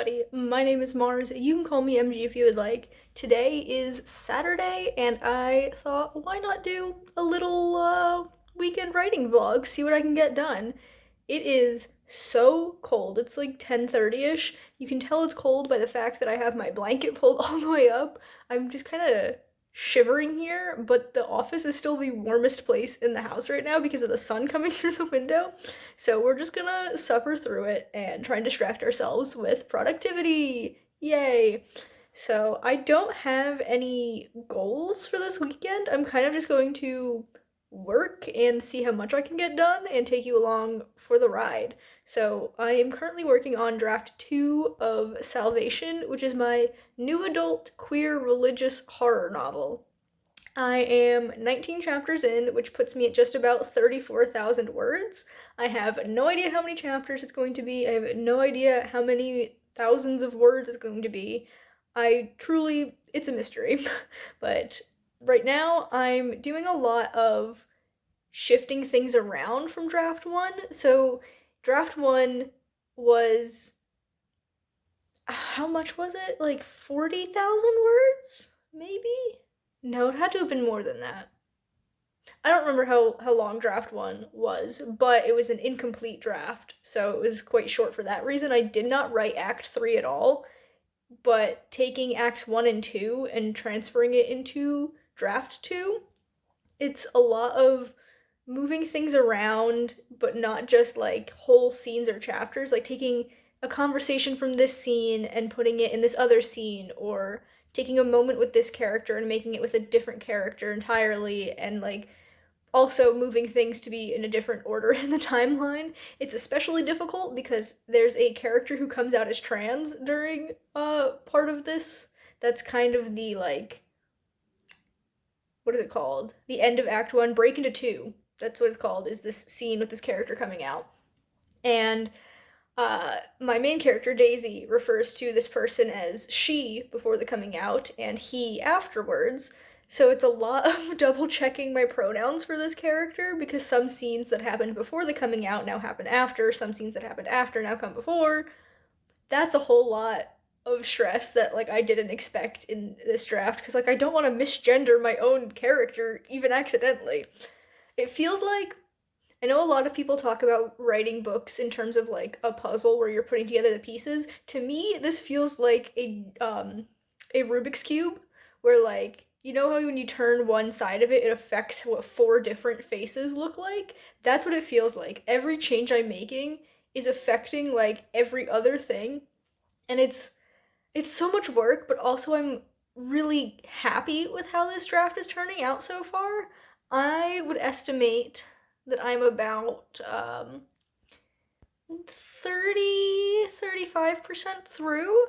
everybody. My name is Mars. You can call me MG if you would like. Today is Saturday, and I thought, why not do a little weekend writing vlog, see what I can get done. It is so cold. It's like 10:30ish. You can tell it's cold by the fact that I have my blanket pulled all the way up. I'm just kind of shivering here, but the office is still the warmest place in the house right now because of the sun coming through the window. So we're just gonna suffer through it and try and distract ourselves with productivity. Yay! So I don't have any goals for this weekend. I'm kind of just going to work and see how much I can get done and take you along for the ride. So I am currently working on draft 2 of Salvation, which is my new adult queer religious horror novel. I am 19 chapters in, which puts me at just about 34,000 words. I have no idea how many chapters it's going to be. I have no idea how many thousands of words it's going to be. It's a mystery. But right now, I'm doing a lot of shifting things around from draft 1. So, draft 1 was, how much was it? Like 40,000 words? Maybe? No, it had to have been more than that. I don't remember how long draft 1 was, but it was an incomplete draft, so it was quite short for that reason. I did not write Act 3 at all, but taking Acts 1 and 2 and transferring it into draft 2, it's a lot of moving things around, but not just like whole scenes or chapters, like taking a conversation from this scene and putting it in this other scene, or taking a moment with this character and making it with a different character entirely, and like also moving things to be in a different order in the timeline. It's especially difficult because there's a character who comes out as trans during part of this. That's kind of the like, what is it called? The end of Act 1, break into 2. That's what it's called, is this scene with this character coming out. And my main character, Daisy, refers to this person as she before the coming out and he afterwards. So it's a lot of double checking my pronouns for this character because some scenes that happened before the coming out now happen after, some scenes that happened after now come before. That's a whole lot of stress that like I didn't expect in this draft because like I don't want to misgender my own character even accidentally. It feels like, I know a lot of people talk about writing books in terms of like a puzzle where you're putting together the pieces. To me, this feels like a Rubik's cube where like, you know how when you turn one side of it, it affects what four different faces look like? That's what it feels like. Every change I'm making is affecting like every other thing, and it's so much work, but also I'm really happy with how this draft is turning out so far. I would estimate that I'm about 35% through.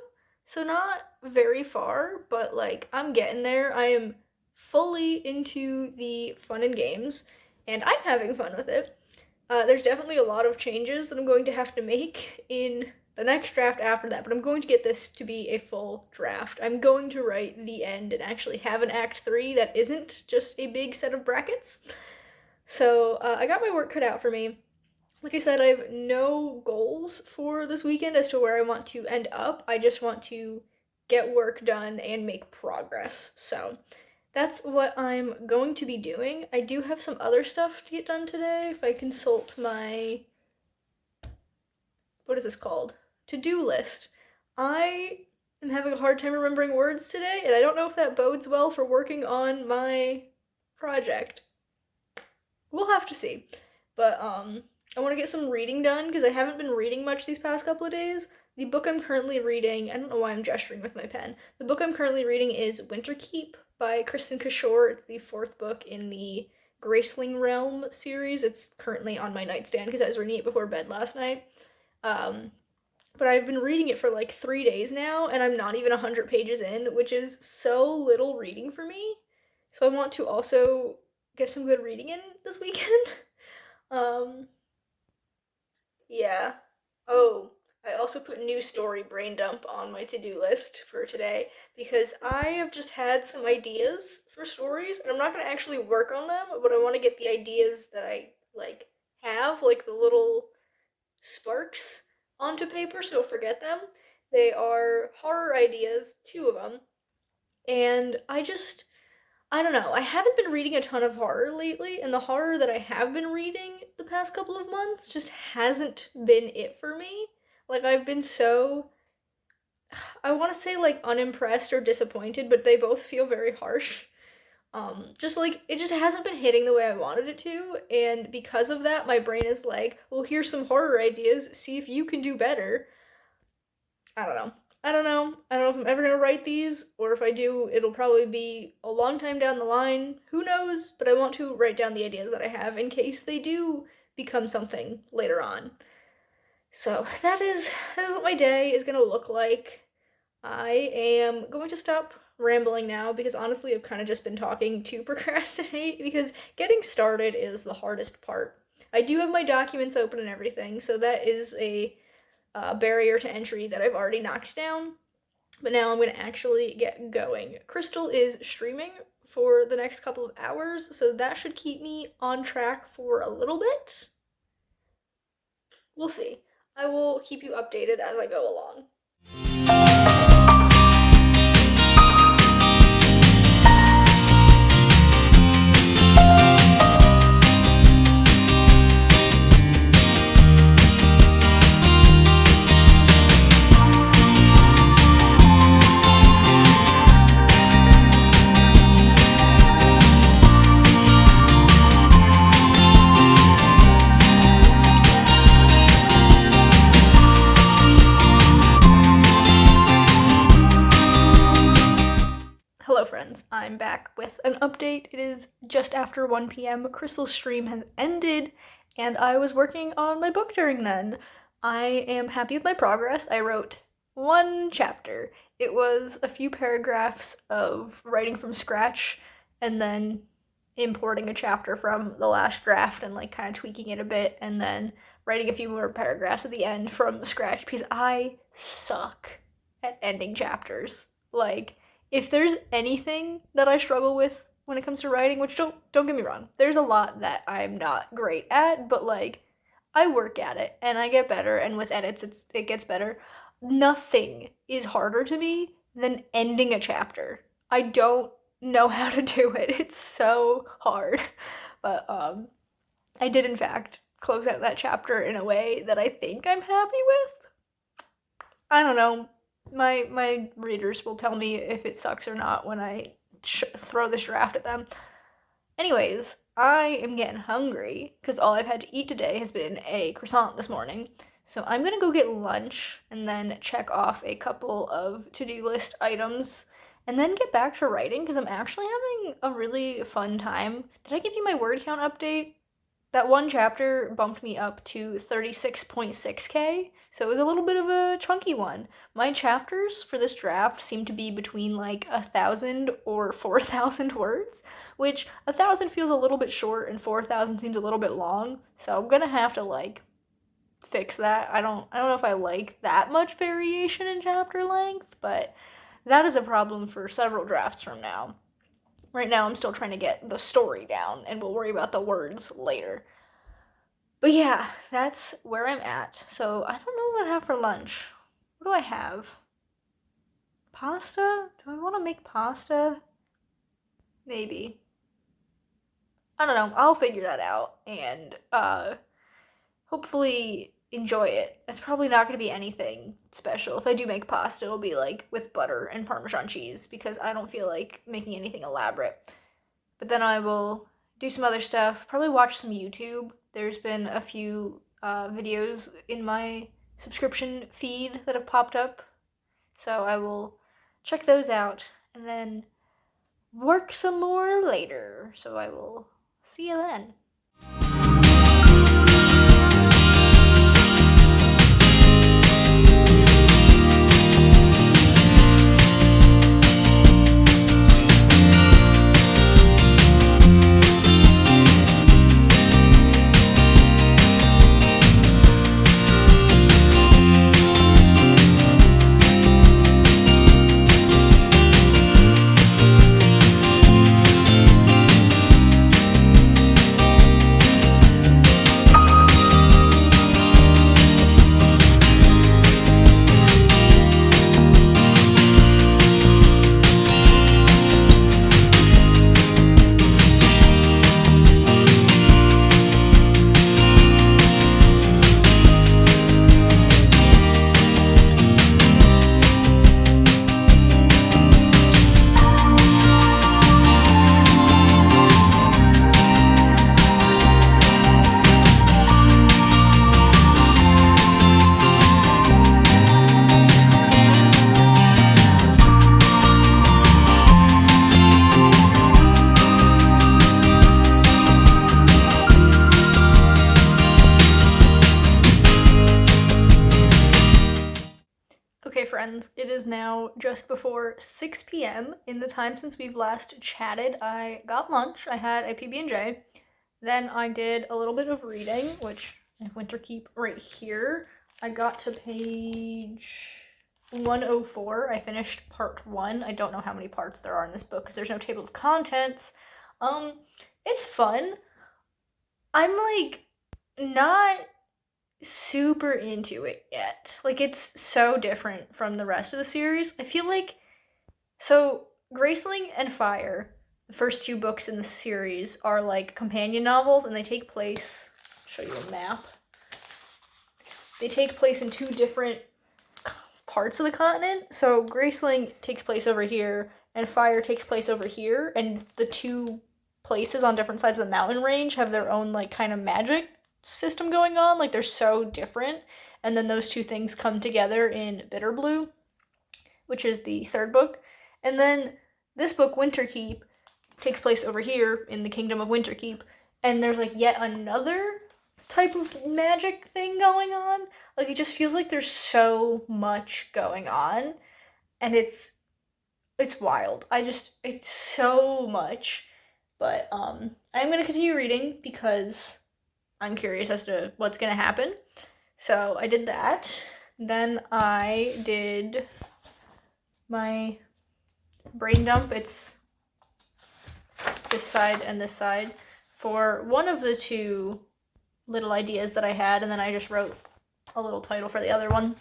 So not very far, but like I'm getting there. I am fully into the fun and games, and I'm having fun with it. There's definitely a lot of changes that I'm going to have to make in the next draft after that, but I'm going to get this to be a full draft. I'm going to write the end and actually have an Act 3 that isn't just a big set of brackets. So I got my work cut out for me. Like I said, I have no goals for this weekend as to where I want to end up. I just want to get work done and make progress. So that's what I'm going to be doing. I do have some other stuff to get done today. If I consult my, what is this called? To-do list. I am having a hard time remembering words today, and I don't know if that bodes well for working on my project. We'll have to see. But I want to get some reading done because I haven't been reading much these past couple of days. The book I'm currently reading, I don't know why I'm gesturing with my pen. The book I'm currently reading is Winterkeep by Kristen Cashore. It's the fourth book in the Graceling Realm series. It's currently on my nightstand because I was reading it before bed last night. Um, but I've been reading it for like 3 days now, and I'm not even 100 pages in, which is so little reading for me. So I want to also get some good reading in this weekend. Um, yeah. Oh, I also put new story brain dump on my to-do list for today because I have just had some ideas for stories, and I'm not gonna actually work on them, but I want to get the ideas that I like have, like the little sparks, onto paper so I don't forget them. They are horror ideas, two of them, and I don't know. I haven't been reading a ton of horror lately, and the horror that I have been reading the past couple of months just hasn't been it for me. Like, I've been so, I want to say like unimpressed or disappointed, but they both feel very harsh. Just like it just hasn't been hitting the way I wanted it to, and because of that, my brain is like, well, here's some horror ideas, see if you can do better. I don't know. I don't know if I'm ever gonna write these, or if I do, it'll probably be a long time down the line. Who knows? But I want to write down the ideas that I have in case they do become something later on. So that is what my day is gonna look like. I am going to stop rambling now because honestly, I've kind of just been talking to procrastinate because getting started is the hardest part. I do have my documents open and everything, so that is a barrier to entry that I've already knocked down. But now I'm going to actually get going. Crystal is streaming for the next couple of hours, so that should keep me on track for a little bit. We'll see. I will keep you updated as I go along. Hello friends, I'm back with an update. It is just after 1 p.m. Crystal's stream has ended, and I was working on my book during then. I am happy with my progress. I wrote one chapter. It was a few paragraphs of writing from scratch, and then importing a chapter from the last draft and like kind of tweaking it a bit, and then writing a few more paragraphs at the end from scratch because I suck at ending chapters. Like, if there's anything that I struggle with when it comes to writing, which don't get me wrong, there's a lot that I'm not great at, but like I work at it and I get better, and with edits it gets better. Nothing is harder to me than ending a chapter. I don't know how to do it. It's so hard. But I did in fact close out that chapter in a way that I think I'm happy with. I don't know. My readers will tell me if it sucks or not when I throw this draft at them. Anyways, I am getting hungry because all I've had to eat today has been a croissant this morning. So I'm gonna go get lunch and then check off a couple of to-do list items and then get back to writing because I'm actually having a really fun time. Did I give you my word count update? That one chapter bumped me up to 36.6k, so it was a little bit of a chunky one. My chapters for this draft seem to be between like 1,000 or 4,000 words, which 1,000 feels a little bit short and 4,000 seems a little bit long, so I'm gonna have to like fix that. I don't know if I like that much variation in chapter length, but that is a problem for several drafts from now. Right now, I'm still trying to get the story down, and we'll worry about the words later. But yeah, that's where I'm at. So I don't know what I have for lunch. What do I have? Pasta? Do I want to make pasta? Maybe. I don't know. I'll figure that out, and hopefully enjoy it. It's probably not going to be anything special. If I do make pasta, it'll be like with butter and Parmesan cheese because I don't feel like making anything elaborate. But then I will do some other stuff, probably watch some YouTube. There's been a few videos in my subscription feed that have popped up, so I will check those out and then work some more later. So I will see you then. now just before 6 p.m. In the time since we've last chatted, I got lunch. I had a PB&J. Then I did a little bit of reading, which I have Winterkeep right here. I got to page 104. I finished part 1. I don't know how many parts there are in this book because there's no table of contents. It's fun. I'm like not super into it yet. Like, it's so different from the rest of the series. I feel like, so Graceling and Fire, the first 2 books in the series, are like companion novels, and they take place, I'll show you a map. They take place in 2 different parts of the continent. So Graceling takes place over here, and Fire takes place over here, and the 2 places on different sides of the mountain range have their own like kind of magic system going on. Like, they're so different, and then those 2 things come together in Bitter Blue, which is the 3rd book. And then this book, Winterkeep, takes place over here in the Kingdom of Winterkeep, and there's like yet another type of magic thing going on. Like, it just feels like there's so much going on, and it's wild. It's so much. But I'm gonna continue reading because I'm curious as to what's gonna happen. So I did that. Then I did my brain dump. It's this side and this side for one of the 2 little ideas that I had, and then I just wrote a little title for the other one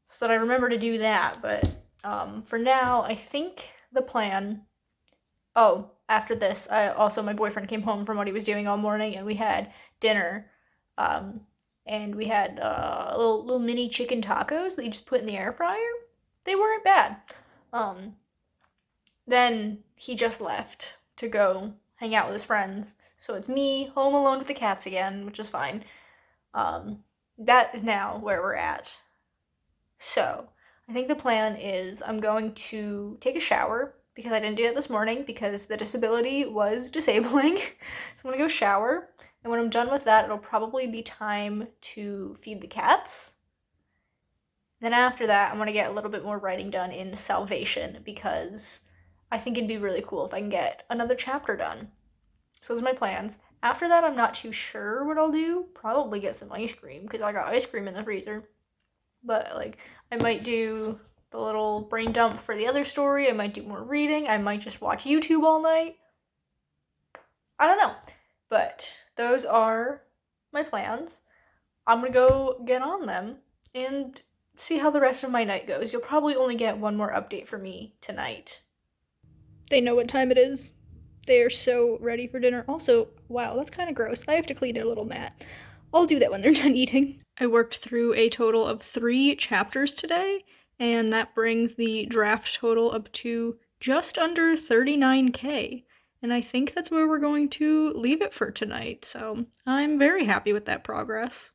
so that I remember to do that. But for now, I think the plan... Oh, after this, my boyfriend came home from what he was doing all morning, and we had dinner, and we had little mini chicken tacos that you just put in the air fryer. They weren't bad. Then he just left to go hang out with his friends, so it's me home alone with the cats again, which is fine. That is now where we're at. So I think the plan is I'm going to take a shower, because I didn't do it this morning because the disability was disabling. So I'm gonna go shower, and when I'm done with that, it'll probably be time to feed the cats. Then after that, I'm gonna get a little bit more writing done in Salvation, because I think it'd be really cool if I can get another chapter done. So those are my plans. After that, I'm not too sure what I'll do. Probably get some ice cream, because I got ice cream in the freezer. But like, I might do the little brain dump for the other story. I might do more reading. I might just watch YouTube all night. I don't know. But those are my plans. I'm gonna go get on them and see how the rest of my night goes. You'll probably only get one more update from me tonight. They know what time it is. They are so ready for dinner. Also, wow, that's kind of gross. I have to clean their little mat. I'll do that when they're done eating. I worked through a total of 3 chapters today, and that brings the draft total up to just under 39K. And I think that's where we're going to leave it for tonight, so I'm very happy with that progress.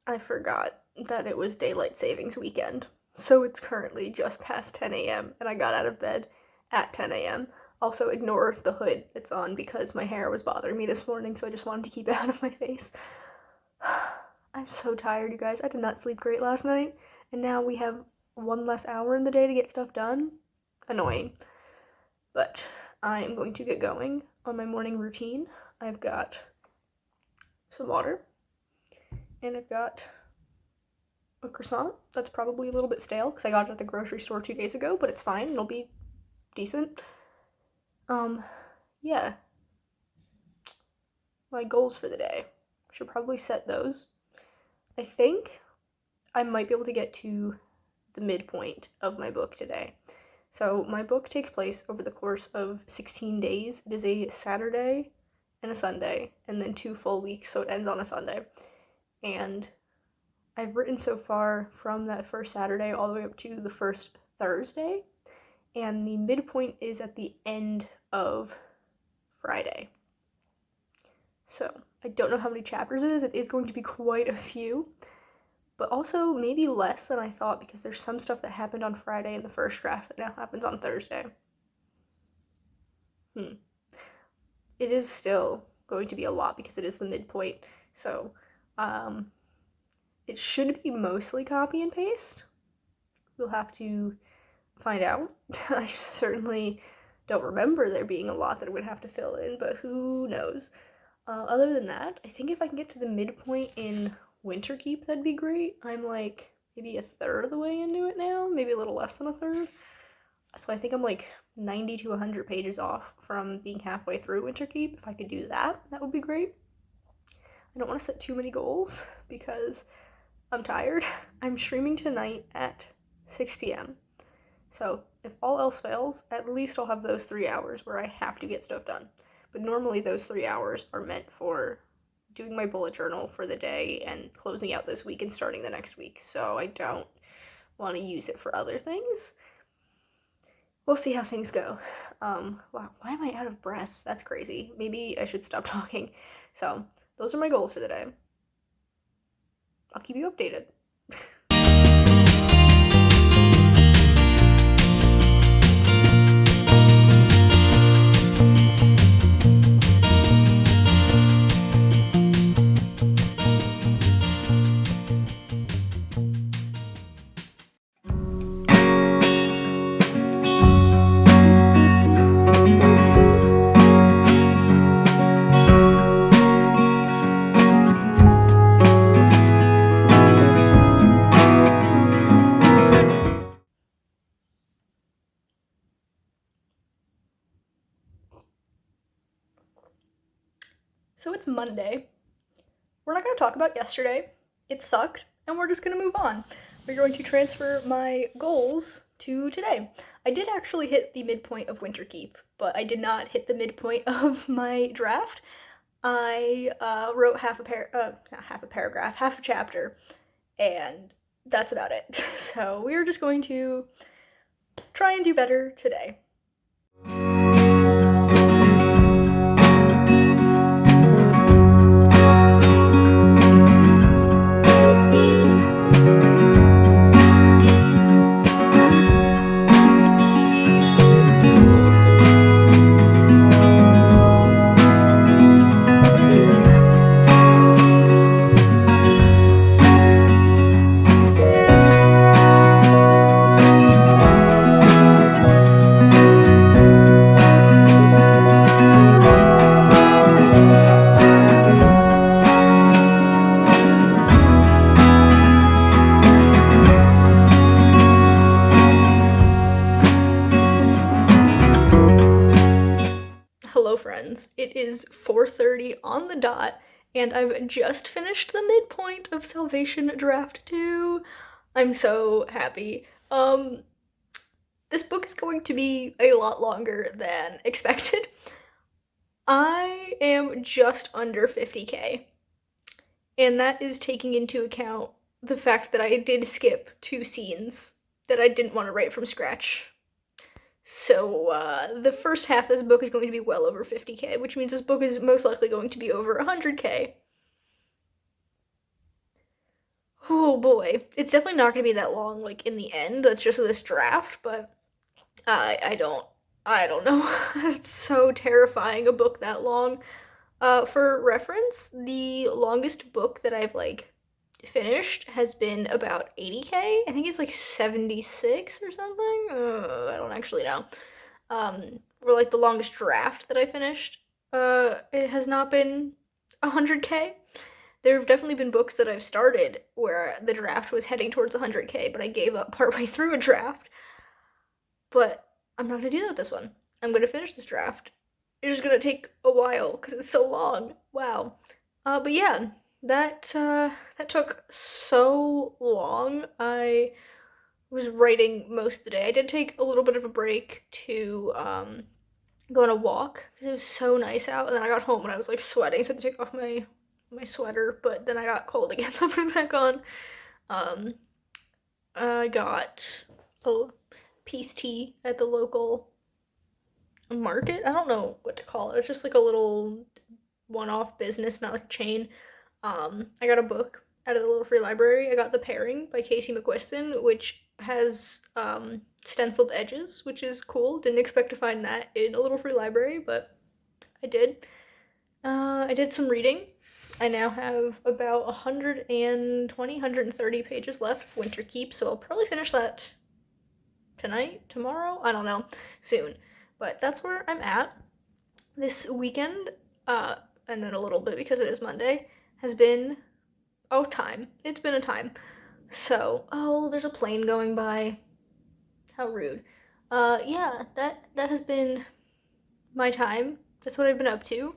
I forgot that it was daylight savings weekend, so it's currently just past 10 a.m. and I got out of bed at 10 a.m. Also, ignore the hood that's on because my hair was bothering me this morning, so I just wanted to keep it out of my face. I'm so tired, you guys. I did not sleep great last night, and now we have one less hour in the day to get stuff done. Annoying. But I am going to get going on my morning routine. I've got some water, and I've got a croissant that's probably a little bit stale because I got it at the grocery store 2 days ago, but it's fine. It'll be decent. Yeah. My goals for the day. Should probably set those. I think I might be able to get to the midpoint of my book today. So my book takes place over the course of 16 days. It is a Saturday and a Sunday, and then 2 full weeks, so it ends on a Sunday. And I've written so far from that first Saturday all the way up to the first Thursday, and the midpoint is at the end of Friday. So I don't know how many chapters it is. It is going to be quite a few, but also maybe less than I thought, because there's some stuff that happened on Friday in the first draft that now happens on Thursday. It is still going to be a lot because it is the midpoint, so it should be mostly copy and paste. We'll have to find out. I certainly don't remember there being a lot that I would have to fill in, but who knows. Other than that, I think if I can get to the midpoint in Winterkeep, that'd be great. I'm like maybe a third of the way into it now, maybe a little less than a third. So I think I'm like 90 to 100 pages off from being halfway through Winterkeep. If I could do that, that would be great. I don't want to set too many goals because I'm tired. I'm streaming tonight at 6 p.m. So if all else fails, at least I'll have those 3 hours where I have to get stuff done. But normally those 3 hours are meant for doing my bullet journal for the day and closing out this week and starting the next week. So I don't want to use it for other things. We'll see how things go. Wow, why am I out of breath? That's crazy. Maybe I should stop talking. So those are my goals for the day. I'll keep you updated. So it's Monday. We're not going to talk about yesterday. It sucked, and we're just going to move on. We're going to transfer my goals to today. I did actually hit the midpoint of Winterkeep, but I did not hit the midpoint of my draft. I wrote half a chapter, and that's about it. So we're just going to try and do better today. Hello friends, it is 4:30 on the dot, and I've just finished the midpoint of Salvation Draft 2. I'm so happy. This book is going to be a lot longer than expected. I am just under 50k, and that is taking into account the fact that I did skip 2 scenes that I didn't want to write from scratch. So the first half of this book is going to be well over 50k, which means this book is most likely going to be over 100k. Oh boy, it's definitely not going to be that long, like, in the end. That's just this draft, but I don't know. It's so terrifying, a book that long. For reference, the longest book that I've, like, finished has been about 80k. I think it's like 76 or something. I don't actually know. Or like the longest draft that I finished, it has not been 100k. There have definitely been books that I've started where the draft was heading towards 100k, but I gave up partway through a draft. But I'm not gonna do that with this one. I'm gonna finish this draft. It's just gonna take a while because it's so long. Wow. But yeah. That took so long. I was writing most of the day. I did take a little bit of a break to go on a walk because it was so nice out, and then I got home and I was like sweating, so I had to take off my sweater, but then I got cold again, so I put it back on. Um, I got a peace tea at the local market. I don't know what to call it. It's just like a little one-off business, not like a chain. I got a book out of the little free library. I got The Pairing by Casey McQuiston, which has stenciled edges, which is cool. Didn't expect to find that in a little free library, but I did. I did some reading. I now have about 120, 130 pages left of Winter Keep, so I'll probably finish that tonight, tomorrow, I don't know, soon. But that's where I'm at. This weekend, and then a little bit because it is Monday, has been time. It's been a time. So, oh, there's a plane going by. How rude. Yeah, that has been my time. That's what I've been up to.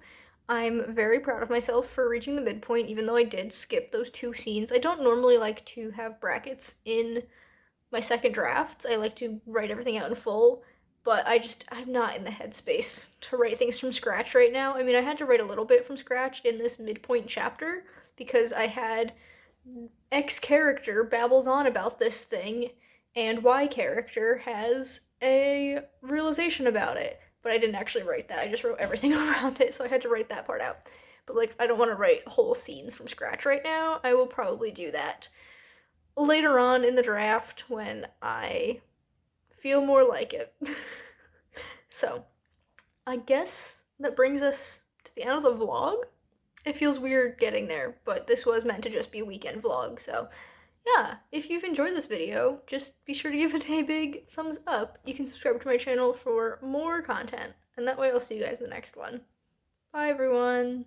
I'm very proud of myself for reaching the midpoint, even though I did skip those 2 scenes. I don't normally like to have brackets in my second drafts. I like to write everything out in full, but I'm not in the headspace to write things from scratch right now. I mean, I had to write a little bit from scratch in this midpoint chapter because I had X character babbles on about this thing, and Y character has a realization about it. But I didn't actually write that. I just wrote everything around it, so I had to write that part out. But like, I don't want to write whole scenes from scratch right now. I will probably do that later on in the draft when I feel more like it. So, I guess that brings us to the end of the vlog. It feels weird getting there, but this was meant to just be a weekend vlog, so yeah, if you've enjoyed this video, just be sure to give it a big thumbs up. You can subscribe to my channel for more content, and that way I'll see you guys in the next one. Bye, everyone!